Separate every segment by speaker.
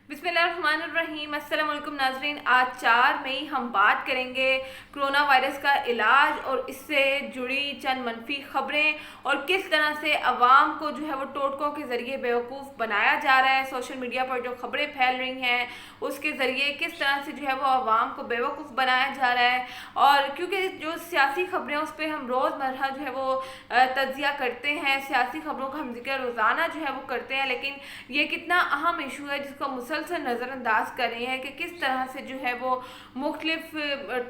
Speaker 1: बिस्मिल्लाहिर्रहमानिर्रहीम। अस्सलाम वालेकुम नाज़रीन। आज 4 मई हम बात करेंगे कोरोना वायरस का इलाज और इससे जुड़ी चंद मनफी खबरें और किस तरह से अवाम को जो है वो टोटकों के ज़रिए बेवकूफ़ बनाया जा रहा है। सोशल मीडिया पर जो खबरें फैल रही हैं उसके ज़रिए किस तरह से जो है वो अवाम को बेवकूफ़ बनाया जा रहा है। और क्योंकि जो सियासी खबरें उस पर हम रोज़मर्रा जो है वो तज्जिया करते हैं, सियासी खबरों का हम जिक्र रोज़ाना जो है वो करते हैं, लेकिन ये कितना अहम इशू है जिसको मुसलसल नज़रअंदाज कर रहे हैं कि किस तरह से जो है वो मुख्तलिफ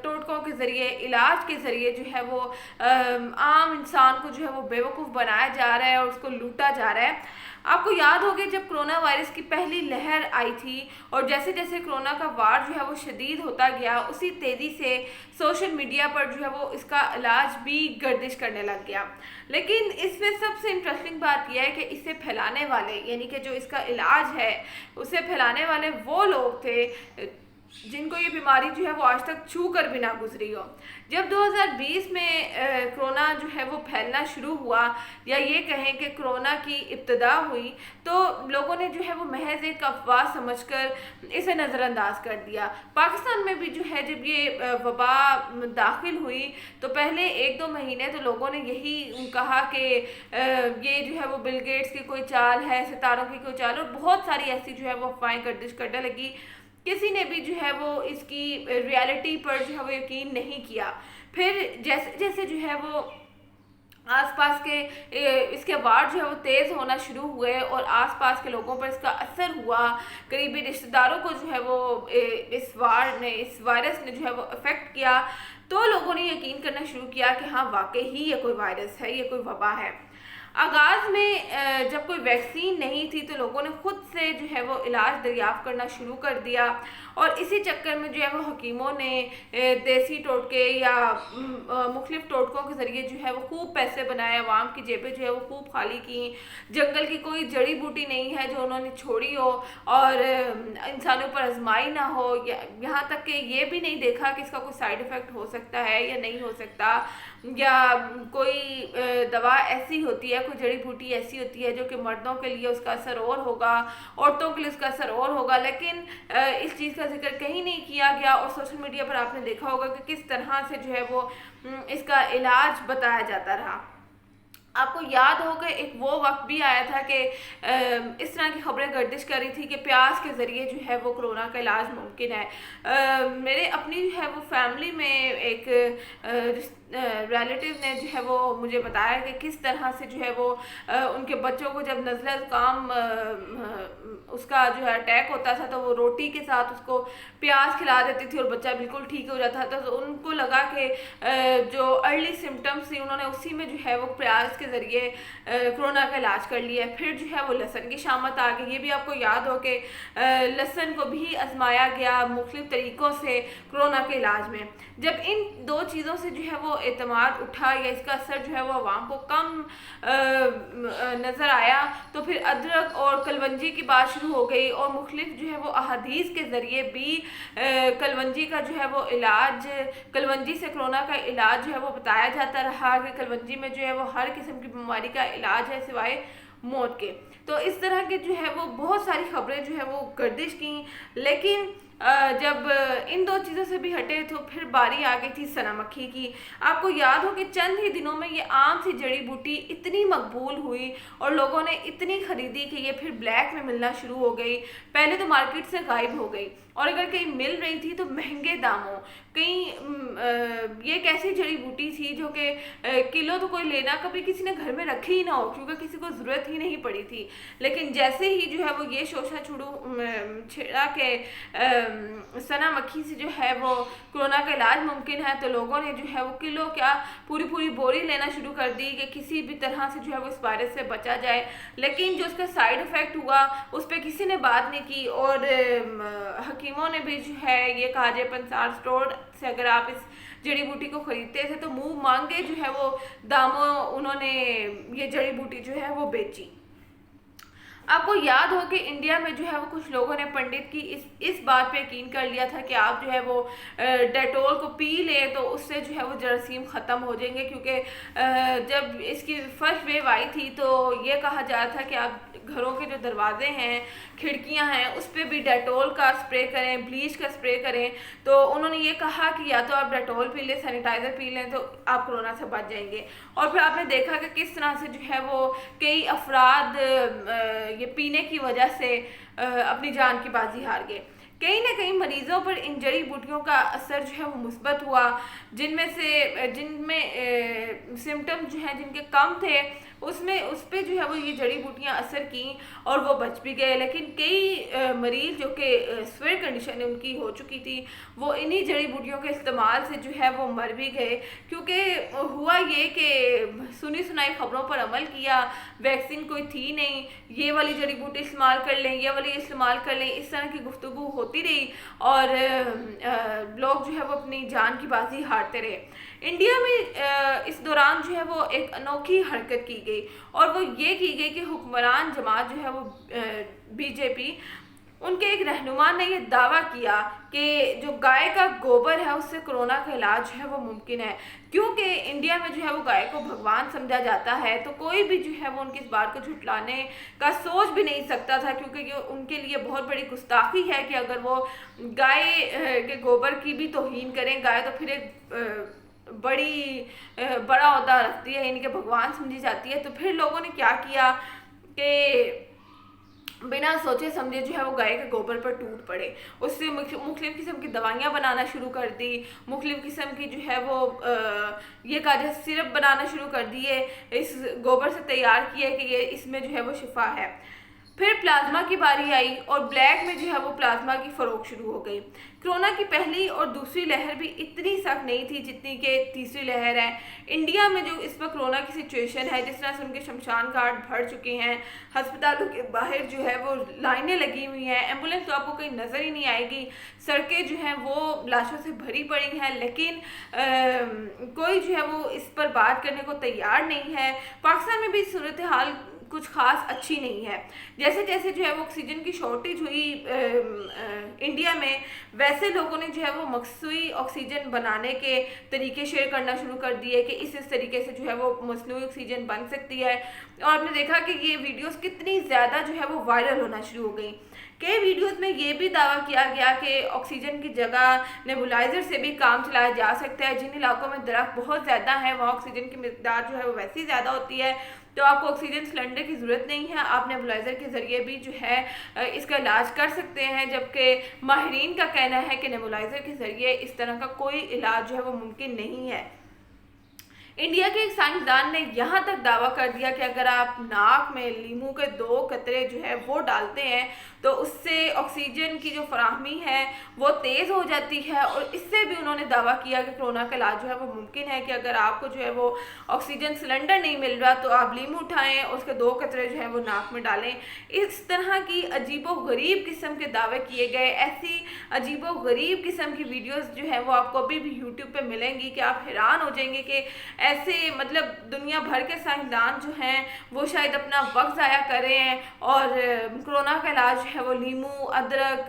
Speaker 1: टोटकों के ज़रिए, इलाज के ज़रिए जो है वो आम इंसान को जो है वो बेवकूफ़ बनाया जा रहा है और उसको लूटा जा रहा है। आपको याद होगा जब कोरोना वायरस की पहली लहर आई थी और जैसे जैसे कोरोना का वार जो है वो शदीद होता गया, उसी तेज़ी से सोशल मीडिया पर जो है वो इसका इलाज भी गर्दिश करने लग गया। लेकिन इसमें सबसे इंटरेस्टिंग बात यह है कि इसे फैलाने वाले, यानी कि जो इसका इलाज है उसे फैलाने वाले वो लोग थे जिनको ये बीमारी जो है वो आज तक छू कर भी ना गुजरी हो। जब 2020 में कोरोना जो है वो फैलना शुरू हुआ, या ये कहें कि कोरोना की इब्तिदा हुई, तो लोगों ने जो है वो महज एक अफवाह समझकर इसे नज़रअंदाज कर दिया। पाकिस्तान में भी जो है जब ये वबा दाखिल हुई तो पहले 1-2 महीने तो लोगों ने यही कहा कि ये जो है वो बिल गेट्स की कोई चाल है, सितारों की कोई चाल, और बहुत सारी ऐसी जो है वो अफवाहें गर्दिश करने लगी। किसी ने भी जो है वो इसकी रियलिटी पर जो है वो यकीन नहीं किया। फिर जैसे जैसे जो है वो आसपास के इसके वार जो है वो तेज़ होना शुरू हुए और आसपास के लोगों पर इसका असर हुआ, करीबी रिश्तेदारों को जो है वो इस वायरस ने जो है वो अफेक्ट किया, तो लोगों ने यकीन करना शुरू किया कि हाँ वाकई ही ये कोई वायरस है, ये कोई वबा है। आगाज़ में जब कोई वैक्सीन नहीं थी तो लोगों ने खुद से जो है वो इलाज दरियाफ़्त करना शुरू कर दिया, और इसी चक्कर में जो है वो हकीमों ने देसी टोटके या मुख्तलिफ टोटकों के ज़रिए जो है वो खूब पैसे बनाए, अवाम की जेबें जो है वो खूब खाली की। जंगल की कोई जड़ी बूटी नहीं है जो उन्होंने छोड़ी हो और इंसानों पर आजमाई ना हो, या यहाँ तक कि ये भी नहीं देखा कि इसका कोई साइड इफ़ेक्ट हो सकता है या नहीं हो सकता, या कोई दवा ऐसी होती है, कोई जड़ी बूटी ऐसी होती है जो कि मर्दों के लिए उसका असर और होगा, औरतों के लिए उसका असर और होगा, लेकिन इस चीज़ का जिक्र कहीं नहीं किया गया। और सोशल मीडिया पर आपने देखा होगा कि किस तरह से जो है वो इसका इलाज बताया जाता रहा। आपको याद होगा एक वो वक्त भी आया था कि इस तरह की खबरें गर्दिश कर रही थी कि प्याज के ज़रिए जो है वो कोरोना का इलाज मुमकिन है। मेरे अपनी जो है वो फैमिली में एक रिलेटिव ने जो है वो मुझे बताया कि किस तरह से जो है वो उनके बच्चों को जब नज़ला ज़ुकाम उसका जो है अटैक होता था तो वो रोटी के साथ उसको प्याज खिला देती थी और बच्चा बिल्कुल ठीक हो जाता था। तो उनको लगा कि जो अर्ली सिम्टम्स थी उन्होंने उसी में जो है वो प्याज के ज़रिए कोरोना का इलाज कर लिया। फिर जो है वो लहसुन की शामत आ गई। ये भी आपको याद हो कि लहसुन को भी आजमाया गया मुख्तलिफ तरीक़ों से कोरोना के इलाज में। जब इन दो चीज़ों से जो है वो एतमाद उठा या इसका असर जो है वो अवाम को कम नज़र आया, तो फिर अदरक और कलवंजी की बात शुरू हो गई और मुख्तलिफ जो है वो अहादीस के ज़रिए भी कलवंजी का जो है वो इलाज, कलवंजी से कोरोना का इलाज जो है वो बताया जाता रहा कि कलवंजी में जो है वो हर किस्म की बीमारी का इलाज है सिवाय मौत के। तो इस तरह के जो है वो बहुत सारी खबरें जो है वो गर्दिश की, लेकिन जब इन दो चीज़ों से भी हटे तो फिर बारी आ गई थी सना मक्खी की। आपको याद हो कि चंद ही दिनों में ये आम सी जड़ी बूटी इतनी मकबूल हुई और लोगों ने इतनी खरीदी कि ये फिर ब्लैक में मिलना शुरू हो गई। पहले तो मार्केट से गायब हो गई और अगर कहीं मिल रही थी तो महंगे दामों। कहीं ये एक ऐसी जड़ी बूटी थी जो कि किलो तो कोई लेना कभी किसी ने घर में रखी ही ना हो, क्योंकि किसी को ज़रूरत ही नहीं पड़ी थी। लेकिन जैसे ही जो है वो ये शोशा छेड़ा के सना मक्खी से जो है वो कोरोना का इलाज मुमकिन है, तो लोगों ने जो है वो किलो क्या पूरी पूरी बोरी लेना शुरू कर दी कि किसी भी तरह से जो है वो इस वायरस से बचा जाए। लेकिन जो उसका साइड इफ़ेक्ट हुआ उस पर किसी ने बात नहीं की, और हकीमों ने भी जो है ये कहा जाए पंसार स्टोर से अगर आप इस जड़ी बूटी को ख़रीदते थे तो मुंह मांगे जो है वो दामों उन्होंने ये जड़ी बूटी जो है वो बेची। आपको याद हो कि इंडिया में जो है वो कुछ लोगों ने पंडित की इस बात पे यकीन कर लिया था कि आप जो है वो डेटोल को पी लें तो उससे जो है वो जरासीम ख़त्म हो जाएंगे, क्योंकि जब इसकी फर्स्ट वेव आई थी तो ये कहा जा रहा था कि आप घरों के जो दरवाजे हैं, खिड़कियां हैं, उस पर भी डेटोल का स्प्रे करें, ब्लीच का स्प्रे करें। तो उन्होंने ये कहा कि या तो आप डेटोल पी लें, सैनिटाइज़र पी लें, तो आप कोरोना से बच जाएंगे। और फिर आपने देखा कि किस तरह से जो है वो कई अफराद ये पीने की वजह से अपनी जान की बाजी हार गए। कहीं ना कहीं मरीजों पर इन जड़ी बूटियों का असर जो है वो मुस्बत हुआ, जिनमें सिम्टम जो हैं जिनके कम थे उसमें उस पर जो है वो ये जड़ी बूटियां असर की और वो बच भी गए। लेकिन कई मरीज जो कि सीवियर कंडीशन उनकी हो चुकी थी, वो इन्हीं जड़ी बूटियों के इस्तेमाल से जो है वो मर भी गए, क्योंकि हुआ ये कि सुनी सुनाई खबरों पर अमल किया, वैक्सीन कोई थी नहीं, ये वाली जड़ी बूटी इस्तेमाल कर लें, ये वाली इस्तेमाल कर लें, इस तरह की गुफ्तगू होती रही और लोग जो है वो अपनी जान की बाजी हारते रहे। इंडिया में इस दौरान जो है वो एक अनोखी हरकत की गई और वो ये की गई कि हुक्मरान जमात जो है वो बीजेपी, उनके एक रहनुमा ने ये दावा किया कि जो गाय का गोबर है उससे कोरोना का इलाज जो है वो मुमकिन है। क्योंकि इंडिया में जो है वो गाय को भगवान समझा जाता है, तो कोई भी जो है वो उनकी इस बात को झुटलाने का सोच भी नहीं सकता था, क्योंकि ये उनके लिए बहुत बड़ी गुस्ताखी है कि अगर वो गाय के गोबर की भी तौहीन करें। गाय तो फिर एक बड़ा ओहदा रखती है, यानी कि भगवान समझी जाती है। तो फिर लोगों ने क्या किया कि बिना सोचे समझे जो है वो गाय के गोबर पर टूट पड़े, उससे मुख्तलिफ किस्म की दवाइयाँ बनाना शुरू कर दी, मुख्तलिफ किस्म की जो है वो ये काजा सिरप बनाना शुरू कर दिए, इस गोबर से तैयार किए कि ये इसमें जो है वो शिफा है। फिर प्लाज्मा की बारी आई और ब्लैक में जो है वो प्लाज्मा की फ़रोख्त शुरू हो गई। कोरोना की पहली और दूसरी लहर भी इतनी सख्त नहीं थी जितनी कि तीसरी लहर है। इंडिया में जो इस वक्त कोरोना की सिचुएशन है, जिस तरह से उनके शमशान घाट भर चुके हैं, अस्पतालों के बाहर जो है वो लाइनें लगी हुई हैं, एम्बुलेंस तो आपको कहीं नज़र ही नहीं आएगी, सड़कें जो हैं वो लाशों से भरी पड़ी हैं, लेकिन कोई जो है वो इस पर बात करने को तैयार नहीं है। पाकिस्तान में भी सूरत हाल कुछ खास अच्छी नहीं है। जैसे जैसे जो है वो ऑक्सीजन की शॉर्टेज हुई इंडिया में, वैसे लोगों ने जो है वो मखसूसी ऑक्सीजन बनाने के तरीके शेयर करना शुरू कर दिए कि इस तरीके से जो है वो मसनूई ऑक्सीजन बन सकती है। और आपने देखा कि ये वीडियोस कितनी ज़्यादा जो है वो वायरल होना शुरू हो गई। कई वीडियोस में ये भी दावा किया गया कि ऑक्सीजन की जगह नेबुलाइजर से भी काम चलाया जा सकता है। जिन इलाकों में दरख्त बहुत ज़्यादा है वहाँ ऑक्सीजन की मिकदार जो है वो वैसे ही ज़्यादा होती है, तो आपको ऑक्सीजन सिलेंडर की ज़रूरत नहीं है, आप नेबुलाइजर के ज़रिए भी जो है इसका इलाज कर सकते हैं। जबकि माहिरीन का कहना है कि नेबुलाइजर के ज़रिए इस तरह का कोई इलाज जो है वो मुमकिन नहीं है। इंडिया के एक साइंसदान ने यहाँ तक दावा कर दिया कि अगर आप नाक में लीमू के 2 कतरे जो है वो डालते हैं तो उससे ऑक्सीजन की जो फराहमी है वो तेज़ हो जाती है। और इससे भी उन्होंने दावा किया कि कोरोना का इलाज जो है वो मुमकिन है कि अगर आपको जो है वो ऑक्सीजन सिलेंडर नहीं मिल रहा तो आप लीमू उठाएं, उसके 2 कतरे जो है वो नाक में डालें। इस तरह की अजीबो गरीब किस्म के दावे किए गए। ऐसी अजीबो गरीब किस्म की वीडियोज़ जो है वो आपको अभी भी यूट्यूब पर मिलेंगी कि आप हैरान हो जाएंगे कि ऐसे मतलब दुनिया भर के साइंसदान जो हैं वो शायद अपना वक्त ज़ाया कर रहे हैं और कोरोना का इलाज है वो नींबू, अदरक,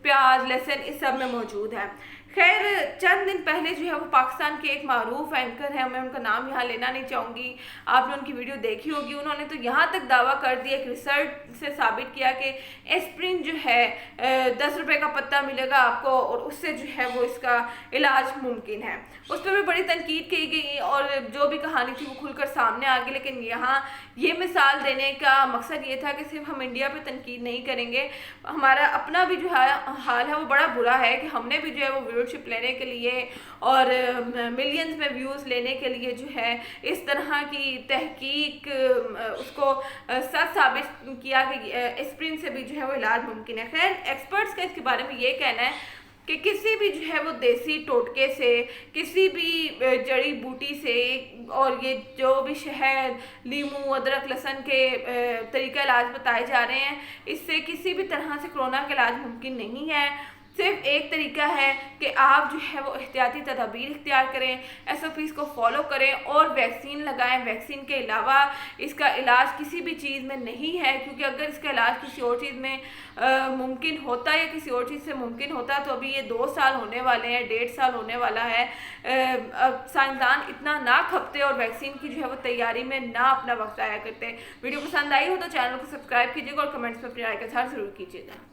Speaker 1: प्याज, लहसुन इस सब में मौजूद है। खैर, चंद दिन पहले जो है वो पाकिस्तान के एक मारूफ एंकर है, मैं उनका नाम यहाँ लेना नहीं चाहूँगी, आपने उनकी वीडियो देखी होगी, उन्होंने तो यहाँ तक दावा कर दिया कि रिसर्च से साबित किया कि एस्प्रिन जो है 10 रुपये का पत्ता मिलेगा आपको और उससे जो है वो इसका इलाज मुमकिन है। उस पर भी बड़ी तनकीद की गई और जो भी कहानी थी वो खुलकर सामने आ गई। लेकिन यहाँ ये मिसाल देने का मकसद ये था कि सिर्फ हम इंडिया पे तनकीद नहीं करेंगे, हमारा अपना भी जो हाल है वो बड़ा बुरा है कि हमने भी जो है वो व्यूअरशिप लेने के लिए और मिलियंस में व्यूज़ लेने के लिए जो है इस तरह की तहकीक उसको सच साबित किया कि एस्प्रिन से भी जो है वो इलाज मुमकिन है। खैर, एक्सपर्ट्स का इसके बारे में ये कहना है कि किसी भी जो है वो देसी टोटके से, किसी भी जड़ी बूटी से और ये जो भी शहद, लीमू, अदरक, लहसुन के तरीका इलाज बताए जा रहे हैं, इससे किसी भी तरह से कोरोना का इलाज मुमकिन नहीं है। सिर्फ एक तरीका है कि आप जो है वो एहतियाती तदाबीर इख्तियार करें, SOPs को फॉलो करें और वैक्सीन लगाएं। वैक्सीन के अलावा इसका इलाज किसी भी चीज़ में नहीं है, क्योंकि अगर इसका इलाज किसी और चीज़ में मुमकिन होता या किसी और चीज़ से मुमकिन होता तो अभी ये 2 साल होने वाले हैं, 1.5 साल होने वाला है। अब साइंसदान इतना ना खपते और वैक्सीन की जो है वो तैयारी में ना अपना वक्त आया करते। वीडियो पसंद आई हो तो चैनल को सब्सक्राइब कीजिएगा और कमेंट्स में अपनी राय का इज़हार ज़रूर कीजिएगा।